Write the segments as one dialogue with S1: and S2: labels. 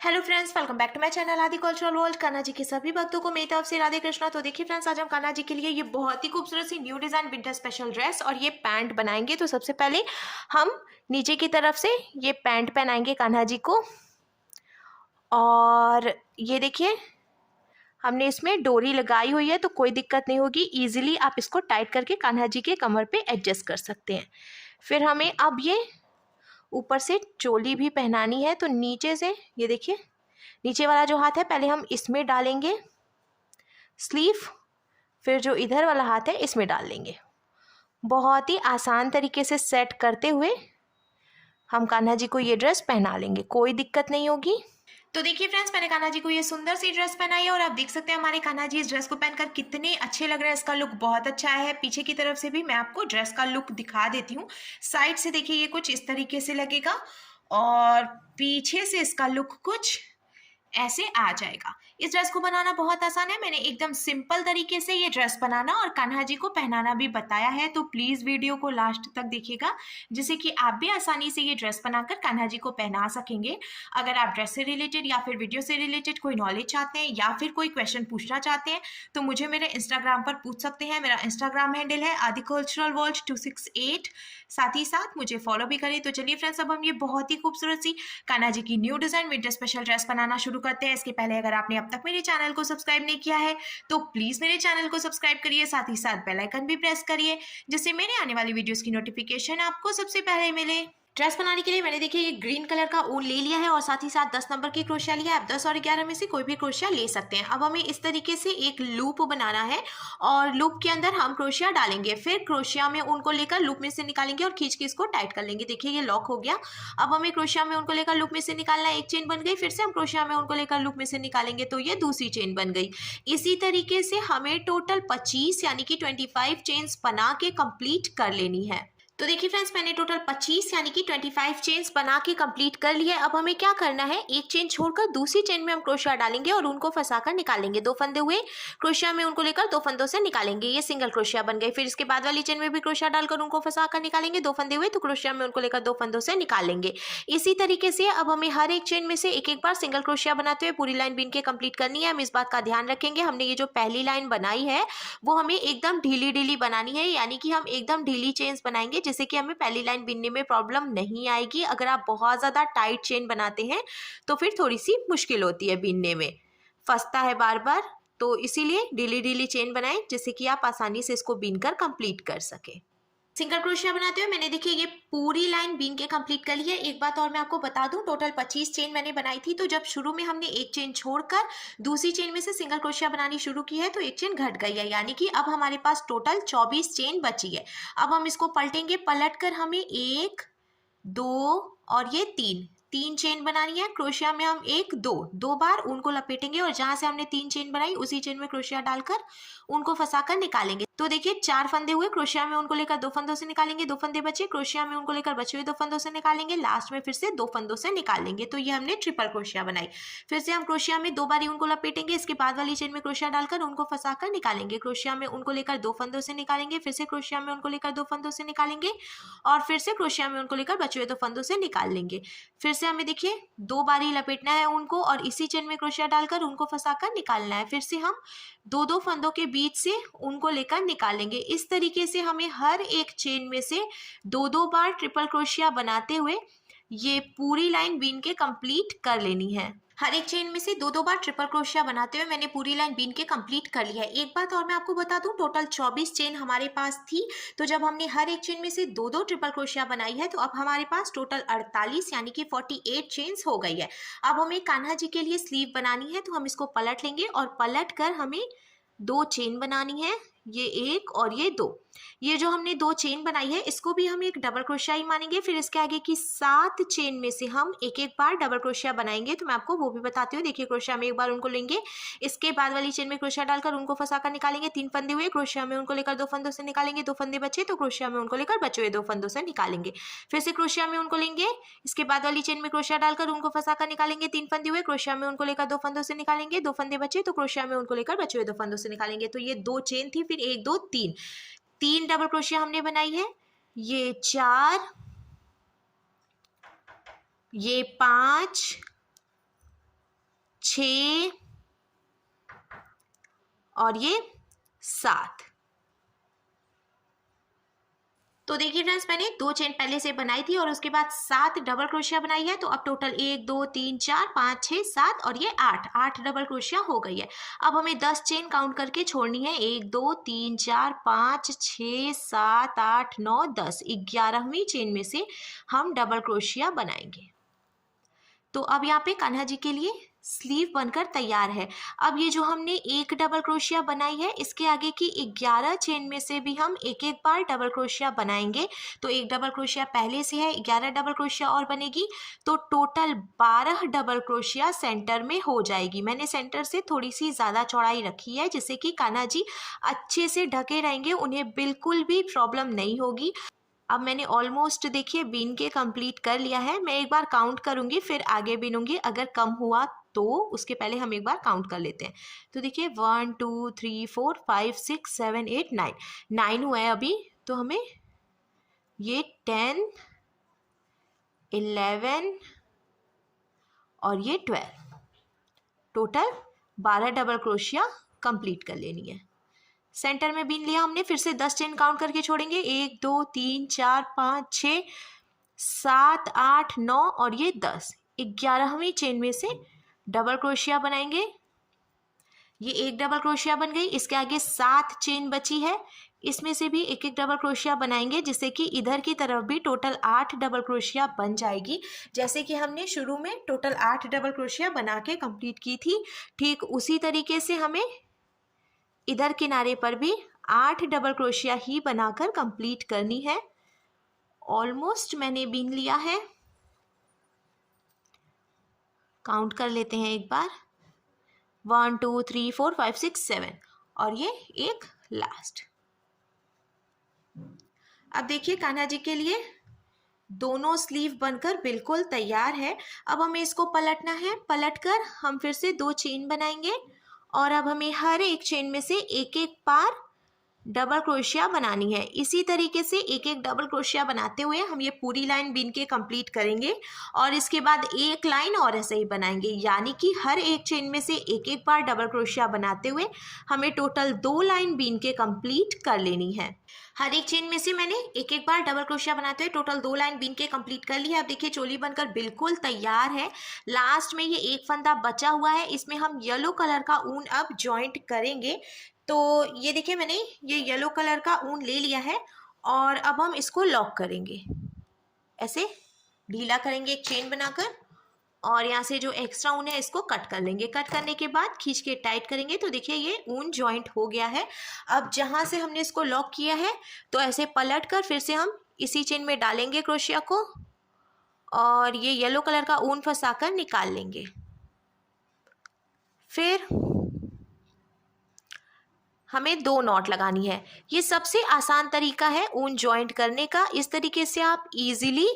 S1: Hello friends, welcome back to my channel Aadi cultural world. Kanha ji के सभी भक्तों को मेरी तरफ से राधे कृष्णा। तो देखिए फ्रेंड्स, आज हम कान्हा जी के लिए ये बहुत ही खूबसूरत सी new design winter special dress और ये पैंट बनाएंगे। तो सबसे पहले हम नीचे की तरफ से ये पैंट पहनाएंगे कान्हा जी को। और ये देखिए, हमने इसमें डोरी लगाई हुई है तो कोई दिक्कत नहीं होगी। ईजिली आप इसको टाइट करके कान्हा जी के कमर पे एडजस्ट कर सकते हैं। फिर हमें अब ये ऊपर से चोली भी पहनानी है। तो नीचे से ये देखिए, नीचे वाला जो हाथ है पहले हम इसमें डालेंगे स्लीव, फिर जो इधर वाला हाथ है इसमें डाल लेंगे। बहुत ही आसान तरीके से सेट करते हुए हम कान्हा जी को ये ड्रेस पहना लेंगे, कोई दिक्कत नहीं होगी। तो देखिए फ्रेंड्स, मैंने कान्हा जी को ये सुंदर सी ड्रेस पहनाई है और आप देख सकते हैं हमारे कान्हा जी इस ड्रेस को पहनकर कितने अच्छे लग रहे हैं। इसका लुक बहुत अच्छा है। पीछे की तरफ से भी मैं आपको ड्रेस का लुक दिखा देती हूँ। साइड से देखिए ये कुछ इस तरीके से लगेगा और पीछे से इसका लुक कुछ ऐसे आ जाएगा। इस ड्रेस को बनाना बहुत आसान है। मैंने एकदम सिंपल तरीके से ये ड्रेस बनाना और कान्हा जी को पहनाना भी बताया है। तो प्लीज वीडियो को लास्ट तक देखिएगा, जिससे कि आप भी आसानी से ये ड्रेस बनाकर कान्हा जी को पहना सकेंगे। अगर आप ड्रेस से रिलेटेड या फिर वीडियो से रिलेटेड कोई नॉलेज चाहते हैं या फिर कोई क्वेश्चन पूछना चाहते हैं तो मुझे मेरे इंस्टाग्राम पर पूछ सकते हैं। मेरा इंस्टाग्राम हैंडल है आदि कल्चरल वर्ल्ड 268। साथ ही साथ मुझे फॉलो भी करें। तो चलिए फ्रेंड्स, अब हम ये बहुत ही खूबसूरत सी कान्हा जी की new design winter special dress बनाना शुरू करते हैं। इसके पहले अगर आपने अब तक मेरे चैनल को सब्सक्राइब नहीं किया है तो प्लीज मेरे चैनल को सब्सक्राइब करिए, साथ ही साथ बेल आइकन भी प्रेस करिए, जिससे मेरे आने वाली वीडियोस की नोटिफिकेशन आपको सबसे पहले मिले। ड्रेस बनाने के लिए मैंने देखिए ये ग्रीन कलर का ऊन ले लिया है और साथ ही साथ 10 नंबर की क्रोशिया लिया है। आप 10 और 11 में से कोई भी क्रोशिया ले सकते हैं। अब हमें इस तरीके से एक लूप बनाना है और लूप के अंदर हम क्रोशिया डालेंगे। फिर क्रोशिया में ऊन को लेकर लूप में से निकालेंगे और खींच के इसको टाइट कर लेंगे। देखिए ये लॉक हो गया। अब हमें क्रोशिया में ऊन को लेकर लूप में से निकालना है। एक चेन बन गई। फिर से हम क्रोशिया में ऊन को लेकर लूप में से निकालेंगे तो ये दूसरी चेन बन गई। इसी तरीके से हमें टोटल 25 यानी कि 25 चेन्स बना के कंप्लीट कर लेनी है। तो देखिए फ्रेंड्स, मैंने टोटल 25 यानी कि 25 चेन्स बना के कंप्लीट कर लिया है। अब हमें क्या करना है, एक चेन छोड़कर दूसरी चेन में हम क्रोशिया डालेंगे और उनको फंसाकर निकालेंगे। 2 फंदे हुए, क्रोशिया में उनको लेकर 2 फंदों से निकालेंगे। ये सिंगल क्रोशिया बन गई। फिर इसके बाद वाली चेन में भी क्रोशिया डालकर उनको फंसाकर निकालेंगे। 2 फंदे हुए तो क्रोशिया में उनको लेकर 2 फंदों से निकालेंगे। इसी तरीके से अब हमें हर एक चेन में से एक एक बार सिंगल क्रोशिया बनाते हुए पूरी लाइन बीन के कंप्लीट करनी है। हम इस बात का ध्यान रखेंगे, हमने ये जो पहली लाइन बनाई है वो हमें एकदम ढीली ढीली बनानी है, यानी कि हम एकदम ढीली चेन्स बनाएंगे जिससे कि हमें पहली लाइन बिनने में प्रॉब्लम नहीं आएगी। अगर आप बहुत ज्यादा टाइट चेन बनाते हैं तो फिर थोड़ी सी मुश्किल होती है बिनने में, फंसता है बार बार। तो इसीलिए ढीली ढीली चेन बनाएं जिससे कि आप आसानी से इसको बीनकर कंप्लीट कर सके। सिंगल क्रोशिया बनाते हुए मैंने देखिए ये पूरी लाइन बीन के कंप्लीट कर ली है। एक बात और मैं आपको बता दूं, टोटल 25 चेन मैंने बनाई थी। तो जब शुरू में हमने एक चेन छोड़कर दूसरी चेन में से सिंगल क्रोशिया बनानी शुरू की है तो एक चेन घट गई है, यानी कि अब हमारे पास टोटल 24 चेन बची है। अब हम इसको पलटेंगे। पलट कर हमें 1 2 और ये 3 चेन बनानी है। क्रोशिया में हम 1 2 बार उनको लपेटेंगे और जहां से हमने 3 चेन बनाई उसी चेन में क्रोशिया डालकर उनको फंसाकर निकालेंगे। तो देखिए 4 फंदे हुए, क्रोशिया में उनको लेकर 2 फंदों से निकालेंगे। 2 फंदे बचे, क्रोशिया में उनको लेकर बचे हुए 2 फंदों से निकालेंगे। लास्ट में फिर से 2 फंदों से निकालेंगे। तो ये हमने ट्रिपल क्रोशिया बनाई। फिर से हम क्रोशिया में 2 बार उनको लपेटेंगे। इसके बाद वाली चेन में क्रोशिया डालकर उनको फंसाकर निकालेंगे। क्रोशिया में उनको लेकर 2 फंदों से निकालेंगे। फिर से क्रोशिया में उनको लेकर 2 फंदों से निकालेंगे और फिर से क्रोशिया में उनको लेकर बचे हुए 2 फंदों से निकाल लेंगे। फिर से हमें देखिए 2 बार ही लपेटना है उनको और इसी चेन में क्रोशिया डालकर उनको फंसाकर निकालना है। फिर से हम 2 फंदों के बीच से उनको लेकर निकालेंगे। इस तरीके से हमें हर एक चेन में से 2 बार ट्रिपल क्रोशिया बनाते हुए ये पूरी लाइन बीन के कंप्लीट कर लेनी है। हर एक चेन में से 2 बार ट्रिपल क्रोशिया बनाते हुए मैंने पूरी लाइन बीन के कंप्लीट कर लिया है। एक बात और मैं आपको बता दूं, टोटल 24 चेन हमारे पास थी। तो जब हमने हर एक चेन में से 2 ट्रिपल क्रोशिया बनाई है तो अब हमारे पास टोटल 48 यानी कि 48 चेन्स हो गई है। अब हमें कान्हा जी के लिए स्लीव बनानी है तो हम इसको पलट लेंगे और पलट कर हमें 2 चेन बनानी है, ये 1 और ये 2। ये जो हमने 2 चेन बनाई है इसको भी हम एक डबल क्रोशिया ही मानेंगे। फिर इसके आगे की 7 चेन में से हम एक एक बार डबल क्रोशिया बनाएंगे। तो मैं आपको वो भी बताती हूँ। देखिए क्रोशिया में एक बार उनको लेंगे, इसके बाद वाली चेन में क्रोशिया डालकर उनको फंसाकर निकालेंगे। 3 फंदे हुए, क्रोशिया में उनको लेकर 2 फंदों से निकालेंगे। 2 फंदे बचे तो क्रोशिया में उनको लेकर बचे हुए 2 फंदों से निकालेंगे। फिर से क्रोशिया में उनको लेंगे, इसके बाद वाली चेन में क्रोशिया डालकर उनको फंसाकर निकालेंगे। 3 फंदे हुए, क्रोशिया में उनको लेकर 2 फंदों से निकालेंगे। 2 फंदे बचे तो क्रोशिया में उनको लेकर बचे हुए 2 फंदों से निकालेंगे। तो ये 2 चेन थी, फिर 1 2 3 डबल क्रोशिया हमने बनाई है। ये 4, ये 5, 6 और ये 7। तो देखिए फ्रेंड्स, मैंने 2 चेन पहले से बनाई थी और उसके बाद 7 डबल क्रोशिया बनाई है। तो अब टोटल 1 2 3 4 5 6 7 और ये 8 डबल क्रोशिया हो गई है। अब हमें 10 चेन काउंट करके छोड़नी है। 1 2 3 4 5 6 7 8 9 10। 11वीं चेन में से हम डबल क्रोशिया बनाएंगे। तो अब यहाँ पे कान्हा जी के लिए स्लीव बनकर तैयार है। अब ये जो हमने एक डबल क्रोशिया बनाई है, इसके आगे की 11 चेन में से भी हम एक एक बार डबल क्रोशिया बनाएंगे। तो एक डबल क्रोशिया पहले से है, 11 डबल क्रोशिया और बनेगी, तो टोटल 12 डबल क्रोशिया सेंटर में हो जाएगी। मैंने सेंटर से थोड़ी सी ज़्यादा चौड़ाई रखी है, जिससे कि कान्हा जी अच्छे से ढके रहेंगे, उन्हें बिल्कुल भी प्रॉब्लम नहीं होगी। अब मैंने ऑलमोस्ट देखिए बीन के कंप्लीट कर लिया है। मैं एक बार काउंट करूंगी फिर आगे बीनूंगी। अगर कम हुआ तो उसके पहले हम एक बार काउंट कर लेते हैं। तो देखिए 1 2 3 4 5 6 7 8 9 9 हुआ है अभी। तो हमें ये 10 11 और ये 12 टोटल 12 डबल क्रोशिया कंप्लीट कर लेनी है। सेंटर में बीन लिया हमने, फिर से 10 चेन काउंट करके छोड़ेंगे। 1 2 3 4 5 6 7 8 9 और ये 10। 11वीं चेन में से डबल क्रोशिया बनाएंगे। ये एक डबल क्रोशिया बन गई। इसके आगे 7 चेन बची है, इसमें से भी एक एक डबल क्रोशिया बनाएंगे, जिससे कि इधर की तरफ भी टोटल 8 डबल क्रोशिया बन जाएगी। जैसे कि हमने शुरू में टोटल 8 डबल क्रोशिया बना के कंप्लीट की थी, ठीक उसी तरीके से हमें इधर किनारे पर भी 8 डबल क्रोशिया ही बनाकर कंप्लीट करनी है। ऑलमोस्ट मैंने बीन लिया है, काउंट कर लेते हैं एक बार। 1 2 3 4 5 6 7 और ये एक लास्ट। अब देखिए कान्हा जी के लिए दोनों स्लीव बनकर बिल्कुल तैयार है। अब हमें इसको पलटना है। पलटकर हम फिर से 2 चेन बनाएंगे और अब हमें हर एक चेन में से एक एक बार डबल क्रोशिया बनानी है। इसी तरीके से एक एक डबल क्रोशिया बनाते हुए हम ये पूरी लाइन बीन के कंप्लीट करेंगे और इसके बाद एक लाइन और ऐसे ही बनाएंगे, यानी कि हर एक चेन में से एक एक बार डबल क्रोशिया बनाते हुए हमें टोटल 2 लाइन बीन के कंप्लीट कर लेनी है। हर एक चेन में से मैंने एक एक बार डबल क्रोशिया बनाते हुए टोटल 2 लाइन बीन के कंप्लीट कर ली है। अब देखिए चोली बनकर बिल्कुल तैयार है। लास्ट में ये एक फंदा बचा हुआ है, इसमें हम येलो कलर का ऊन अब जॉइंट करेंगे। तो ये देखिए मैंने ये येलो कलर का ऊन ले लिया है और अब हम इसको लॉक करेंगे। ऐसे ढीला करेंगे एक चेन बनाकर और यहाँ से जो एक्स्ट्रा ऊन है इसको कट कर लेंगे। कट करने के बाद खींच के टाइट करेंगे। तो देखिए ये ऊन जॉइंट हो गया है। अब जहाँ से हमने इसको लॉक किया है तो ऐसे पलट कर फिर से हम इसी चेन में डालेंगे क्रोशिया को और ये येलो कलर का ऊन फंसाकर निकाल लेंगे। फिर हमें 2 नॉट लगानी है। ये सबसे आसान तरीका है ऊन जॉइंट करने का। इस तरीके से आप इजीली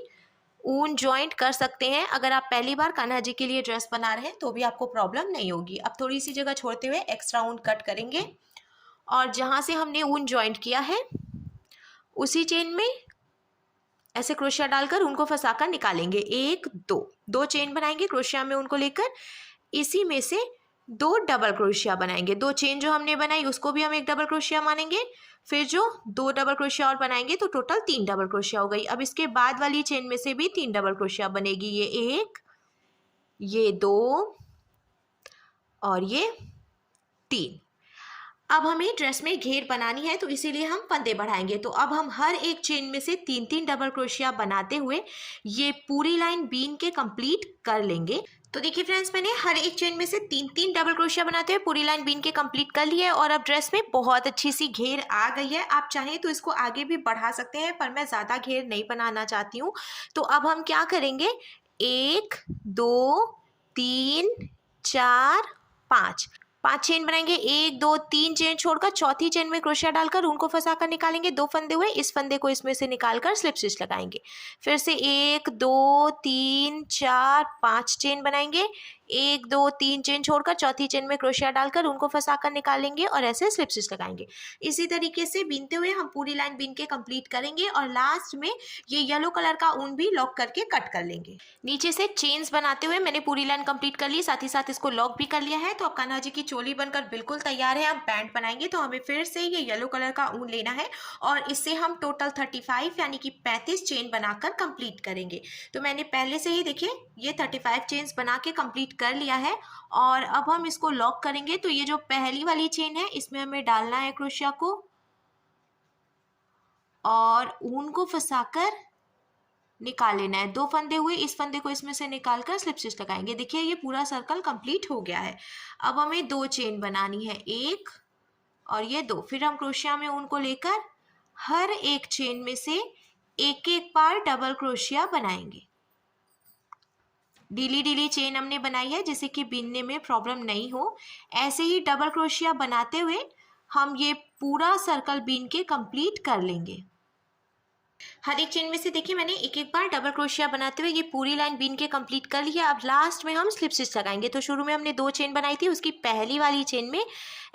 S1: ऊन जॉइंट कर सकते हैं। अगर आप पहली बार कान्हा जी के लिए ड्रेस बना रहे हैं तो भी आपको प्रॉब्लम नहीं होगी। अब थोड़ी सी जगह छोड़ते हुए एक्स्ट्रा ऊन कट करेंगे और जहाँ से हमने ऊन जॉइंट किया है उसी चेन में ऐसे क्रोशिया डालकर उनको फंसाकर निकालेंगे। 1 2 चेन बनाएंगे क्रोशिया में उनको लेकर, इसी में से 2 डबल क्रोशिया बनाएंगे। 2 चेन जो हमने बनाई उसको भी हम एक डबल क्रोशिया मानेंगे। फिर जो 2 डबल क्रोशिया और बनाएंगे तो टोटल 3 डबल क्रोशिया हो गई। अब इसके बाद वाली चेन में से भी 3 डबल क्रोशिया बनेगी। ये 1, ये 2 और ये 3। अब हमें ड्रेस में घेर बनानी है तो इसीलिए हम फंदे बढ़ाएंगे। तो अब हम हर एक चेन में से 3 डबल क्रोशिया बनाते हुए ये पूरी लाइन बीन के कंप्लीट कर लेंगे। तो देखिए फ्रेंड्स, मैंने हर एक चेन में से 3 डबल क्रोशिया बनाते हुए पूरी लाइन बीन के कंप्लीट कर ली है और अब ड्रेस में बहुत अच्छी सी घेर आ गई है। आप चाहें तो इसको आगे भी बढ़ा सकते हैं, पर मैं ज़्यादा घेर नहीं बनाना चाहती हूँ। तो अब हम क्या करेंगे, 1 2 3 4 5 चेन बनाएंगे। 1 2 3 चेन छोड़कर चौथी चेन में क्रोशिया डालकर उनको फंसाकर निकालेंगे। 2 फंदे हुए, इस फंदे को इसमें से निकालकर स्लिप स्टिच लगाएंगे। फिर से 1 2 3 4 5 चेन बनाएंगे। 1 2 3 चेन छोड़कर चौथी चेन में क्रोशिया डालकर उनको फंसाकर निकालेंगे और ऐसे स्लिप स्टिच लगाएंगे। इसी तरीके से बीनते हुए हम पूरी लाइन बीन के कंप्लीट करेंगे और लास्ट में ये येलो कलर का ऊन भी लॉक करके कट कर लेंगे। नीचे से चेन्स बनाते हुए मैंने पूरी लाइन कंप्लीट कर ली, साथ ही साथ इसको लॉक भी कर लिया है। तो अब कान्हा जी की चोली बनकर बिल्कुल तैयार है। हम पैंट बनाएंगे तो हमें फिर से ये येलो कलर का ऊन लेना है और इससे हम टोटल 35 यानी कि 35 चेन बनाकर कंप्लीट करेंगे। तो मैंने पहले से ही देखिए ये 35 चेन्स बना के कंप्लीट कर लिया है और अब हम इसको लॉक करेंगे। तो ये जो पहली वाली चेन है इसमें हमें डालना है क्रोशिया को और ऊन को फंसाकर निकाल लेना है। 2 फंदे हुए, इस फंदे को इसमें से निकालकर स्लिप स्टिच लगाएंगे। देखिए ये पूरा सर्कल कंप्लीट हो गया है। अब हमें 2 चेन बनानी है, 1 और ये 2। फिर हम क्रोशिया में ऊन को लेकर हर एक चेन में से एक एक बार डबल क्रोशिया बनाएंगे। ढीली ढीली चेन हमने बनाई है जिससे कि बीनने में प्रॉब्लम नहीं हो। ऐसे ही डबल क्रोशिया बनाते हुए हम ये पूरा सर्कल बीन के कंप्लीट कर लेंगे। हर एक चेन में से देखिए मैंने एक एक बार डबल क्रोशिया बनाते हुए ये पूरी लाइन बीन के कंप्लीट कर ली है। अब लास्ट में हम स्लिप स्टिच लगाएंगे। तो शुरू में हमने 2 चेन बनाई थी, उसकी पहली वाली चेन में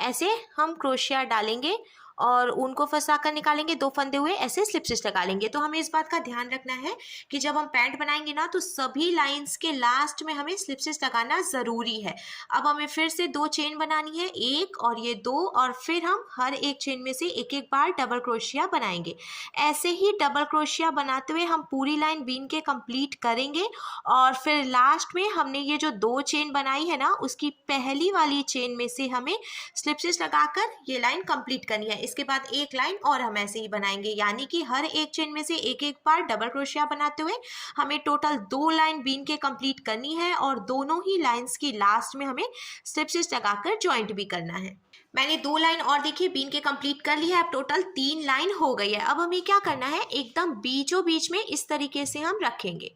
S1: ऐसे हम क्रोशिया डालेंगे और उनको फंसा कर निकालेंगे। 2 फंदे हुए ऐसे स्लिप स्टिच लगा लेंगे। तो हमें इस बात का ध्यान रखना है कि जब हम पैंट बनाएंगे ना तो सभी लाइंस के लास्ट में हमें स्लिप स्टिच लगाना ज़रूरी है। अब हमें फिर से 2 चेन बनानी है, 1 और ये 2, और फिर हम हर एक चेन में से एक एक बार डबल क्रोशिया बनाएंगे। ऐसे ही डबल क्रोशिया बनाते हुए हम पूरी लाइन बीन के कंप्लीट करेंगे और फिर लास्ट में हमने ये जो 2 चेन बनाई है ना उसकी पहली वाली चेन में से हमें स्लिप स्टिच लगाकर ये लाइन कंप्लीट करनी है। इसके बाद एक लाइन और हम ऐसे ही बनाएंगे, यानी कि हर एक चेन में से एक एक बार डबल क्रोशिया बनाते हुए हमें टोटल 2 लाइन बीन के कंप्लीट करनी है और दोनों ही लाइंस की लास्ट में हमें स्लिप स्टिच लगाकर ज्वाइंट भी करना है। मैंने 2 लाइन और देखिए बीन के कंप्लीट कर ली है। अब टोटल 3 लाइन हो गई है। अब हमें क्या करना है, एकदम बीचों बीच में इस तरीके से हम रखेंगे।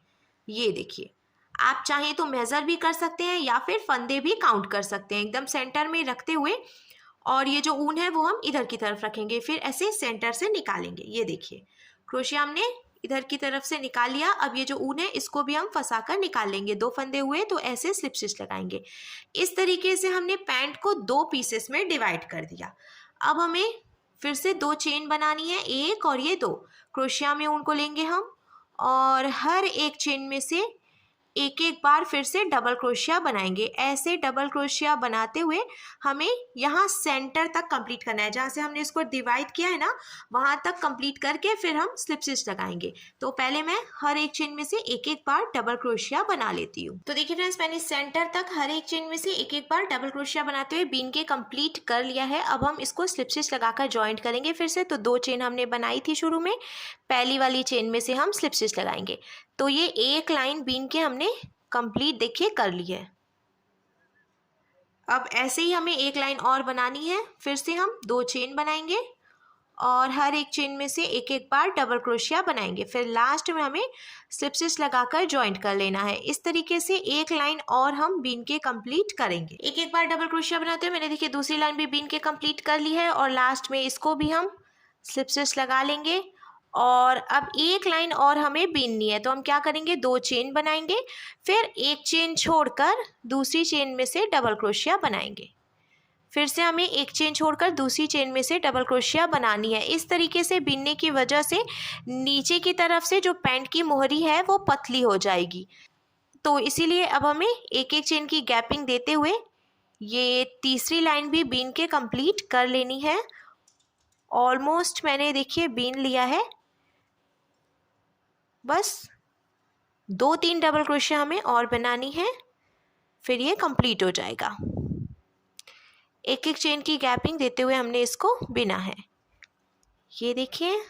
S1: ये देखिए, आप चाहें तो मेजर भी कर सकते हैं या फिर फंदे भी काउंट कर सकते हैं। एकदम सेंटर में रखते हुए और ये जो ऊन है वो हम इधर की तरफ रखेंगे, फिर ऐसे सेंटर से निकालेंगे। ये देखिए क्रोशिया हमने इधर की तरफ से निकाल लिया। अब ये जो ऊन है इसको भी हम फंसाकर निकाल लेंगे। 2 फंदे हुए तो ऐसे स्लिप स्टिच लगाएंगे। इस तरीके से हमने पैंट को 2 पीसेस में डिवाइड कर दिया। अब हमें फिर से 2 चेन बनानी है, 1 और ये 2। क्रोशिया में ऊन को लेंगे हम और हर एक चेन में से एक एक बार फिर से डबल क्रोशिया बनाएंगे। ऐसे डबल क्रोशिया बनाते हुए हमें यहाँ सेंटर तक कंप्लीट करना है। जहाँ से हमने इसको डिवाइड किया है ना वहाँ तक कंप्लीट करके फिर हम स्लिप स्टिच लगाएंगे। तो पहले मैं हर एक चेन में से एक एक बार डबल क्रोशिया बना लेती हूँ। तो देखिए फ्रेंड्स, मैंने सेंटर तक हर एक चेन में से एक एक बार डबल क्रोशिया बनाते हुए बीन के कंप्लीट कर लिया है। अब हम इसको स्लिप स्टिच लगाकर ज्वाइंट करेंगे फिर से। तो 2 चेन हमने बनाई थी शुरू में, पहली वाली चेन में से हम स्लिप स्टिच लगाएंगे। तो ये एक लाइन बीन के हमने कंप्लीट देखिए कर ली है। अब ऐसे ही हमें एक लाइन और बनानी है। फिर से हम 2 चेन बनाएंगे और हर एक चेन में से एक एक बार डबल क्रोशिया बनाएंगे। फिर लास्ट में हमें स्लिप स्टिच लगाकर ज्वाइंट कर लेना है। इस तरीके से एक लाइन और हम बीन के कंप्लीट करेंगे। एक एक बार डबल क्रोशिया बनाते हुए मैंने देखिए दूसरी लाइन भी बीन के कंप्लीट कर ली है और लास्ट में इसको भी हम स्लिप स्टिच लगा लेंगे। और अब एक लाइन और हमें बीननी है। तो हम क्या करेंगे, 2 चेन बनाएंगे, फिर एक चेन छोड़कर दूसरी चेन में से डबल क्रोशिया बनाएंगे। फिर से हमें एक चेन छोड़कर दूसरी चेन में से डबल क्रोशिया बनानी है। इस तरीके से बीनने की वजह से नीचे की तरफ से जो पैंट की मोहरी है वो पतली हो जाएगी। तो इसीलिए अब हमें एक एक चेन की गैपिंग देते हुए ये तीसरी लाइन भी बीन के कंप्लीट कर लेनी है। ऑलमोस्ट मैंने देखिए बीन लिया है, बस 2-3 डबल क्रोशिया हमें और बनानी है, फिर ये कंप्लीट हो जाएगा। एक एक चेन की गैपिंग देते हुए हमने इसको बिना है। ये देखिए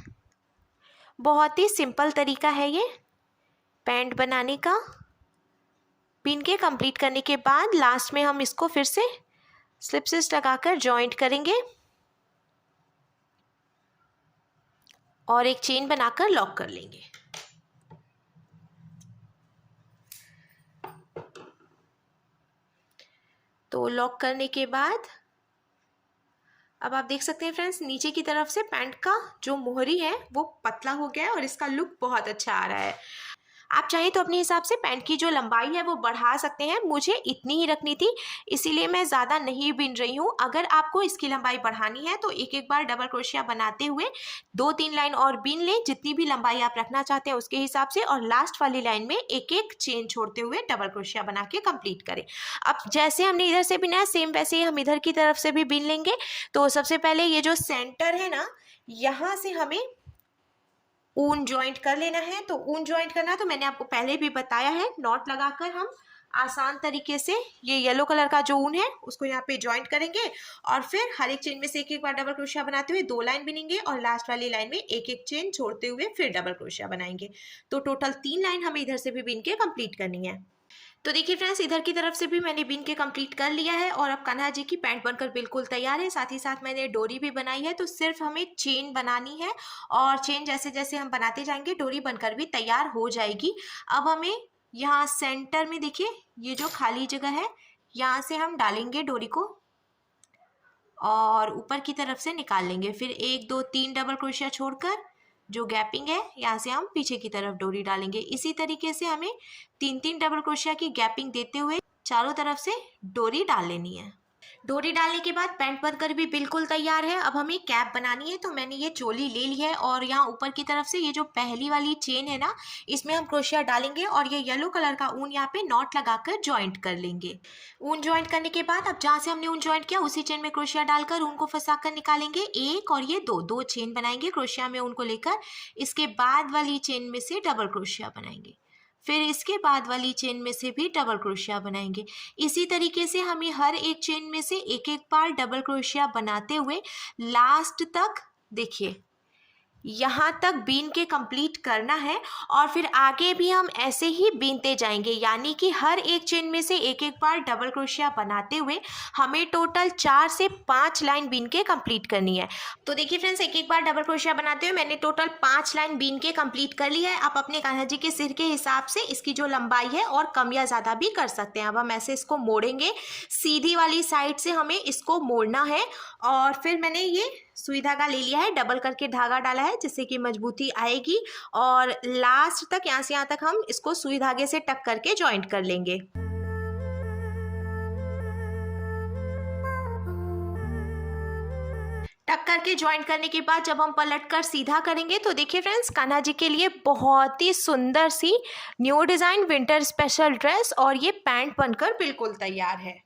S1: बहुत ही सिंपल तरीका है ये पैंट बनाने का। पिन के कंप्लीट करने के बाद लास्ट में हम इसको फिर से स्लिप स्टिच लगाकर जॉइंट करेंगे और एक चेन बनाकर लॉक कर लेंगे। तो लॉक करने के बाद अब आप देख सकते हैं फ्रेंड्स, नीचे की तरफ से पैंट का जो मोहरी है वो पतला हो गया है और इसका लुक बहुत अच्छा आ रहा है। आप चाहें तो अपने हिसाब से पैंट की जो लंबाई है वो बढ़ा सकते हैं। मुझे इतनी ही रखनी थी, इसीलिए मैं ज़्यादा नहीं बिन रही हूँ। अगर आपको इसकी लंबाई बढ़ानी है तो एक एक बार डबल क्रोशिया बनाते हुए 2-3 लाइन और बिन लें, जितनी भी लंबाई आप रखना चाहते हैं उसके हिसाब से, और लास्ट वाली लाइन में एक एक चेन छोड़ते हुए डबल क्रोशिया बना के कंप्लीट करें। अब जैसे हमने इधर से बिना सेम वैसे ही हम इधर की तरफ से भी बिन लेंगे। तो सबसे पहले ये जो सेंटर है ना, यहाँ से हमें ऊन ज्वाइंट कर लेना है। तो ऊन ज्वाइंट करना तो मैंने आपको पहले भी बताया है, नॉट लगाकर हम आसान तरीके से ये येलो कलर का जो ऊन है उसको यहाँ पे ज्वाइंट करेंगे, और फिर हर एक चेन में से एक एक बार डबल क्रोशिया बनाते हुए 2 लाइन बिनेंगे, और लास्ट वाली लाइन में एक एक चेन छोड़ते हुए फिर डबल क्रोशिया बनाएंगे। तो टोटल 3 लाइन हमें इधर से भी बिन के कंप्लीट करनी है। तो देखिए फ्रेंड्स, इधर की तरफ से भी मैंने बिन के कंप्लीट कर लिया है, और अब कान्हा जी की पैंट बनकर बिल्कुल तैयार है। साथ ही साथ मैंने डोरी भी बनाई है। तो सिर्फ हमें चेन बनानी है, और चेन जैसे जैसे हम बनाते जाएंगे डोरी बनकर भी तैयार हो जाएगी। अब हमें यहाँ सेंटर में देखिए ये जो खाली जगह है, यहाँ से हम डालेंगे डोरी को और ऊपर की तरफ से निकाल लेंगे। फिर 1 2 3 डबल क्रोशिया छोड़कर जो गैपिंग है यहाँ से हम पीछे की तरफ डोरी डालेंगे। इसी तरीके से हमें 3-3 डबल क्रोशिया की गैपिंग देते हुए चारों तरफ से डोरी डाल लेनी है। डोरी डालने के बाद पैंट बनकर भी बिल्कुल तैयार है। अब हमें कैप बनानी है। तो मैंने ये चोली ले ली है, और यहाँ ऊपर की तरफ से ये जो पहली वाली चेन है ना, इसमें हम क्रोशिया डालेंगे, और ये येलो कलर का ऊन यहाँ पे नॉट लगाकर ज्वाइंट कर लेंगे। ऊन ज्वाइंट करने के बाद अब जहाँ से हमने ऊन ज्वाइंट किया उसी चेन में क्रोशिया डालकर ऊन को फंसा कर निकालेंगे। एक और ये दो चेन बनाएंगे क्रोशिया में ऊन को लेकर। इसके बाद वाली चेन में से डबल क्रोशिया बनाएंगे, फिर इसके बाद वाली चेन में से भी डबल क्रोशिया बनाएंगे। इसी तरीके से हमें हर एक चेन में से एक एक बार डबल क्रोशिया बनाते हुए लास्ट तक देखिए यहाँ तक बीन के कंप्लीट करना है, और फिर आगे भी हम ऐसे ही बीनते जाएंगे। यानी कि हर एक चेन में से एक एक बार डबल क्रोशिया बनाते हुए हमें टोटल 4 से 5 लाइन बीन के कंप्लीट करनी है। तो देखिए फ्रेंड्स, एक एक बार डबल क्रोशिया बनाते हुए मैंने टोटल 5 लाइन बीन के कंप्लीट कर ली है। आप अपने कान्हा जी के सिर के हिसाब से इसकी जो लंबाई है और कम या ज़्यादा भी कर सकते हैं। अब हम ऐसे इसको मोड़ेंगे, सीधी वाली साइड से हमें इसको मोड़ना है, और फिर मैंने ये सुई धागा ले लिया है, डबल करके धागा डाला है जिससे कि मजबूती आएगी, और लास्ट तक यहाँ से यहाँ तक हम इसको सुई धागे से टक करके ज्वाइंट कर लेंगे। टक करके ज्वाइंट करने के बाद जब हम पलट कर सीधा करेंगे तो देखिए फ्रेंड्स, कान्हा जी के लिए बहुत ही सुंदर सी new design winter special dress और ये पैंट बनकर बिल्कुल तैयार है।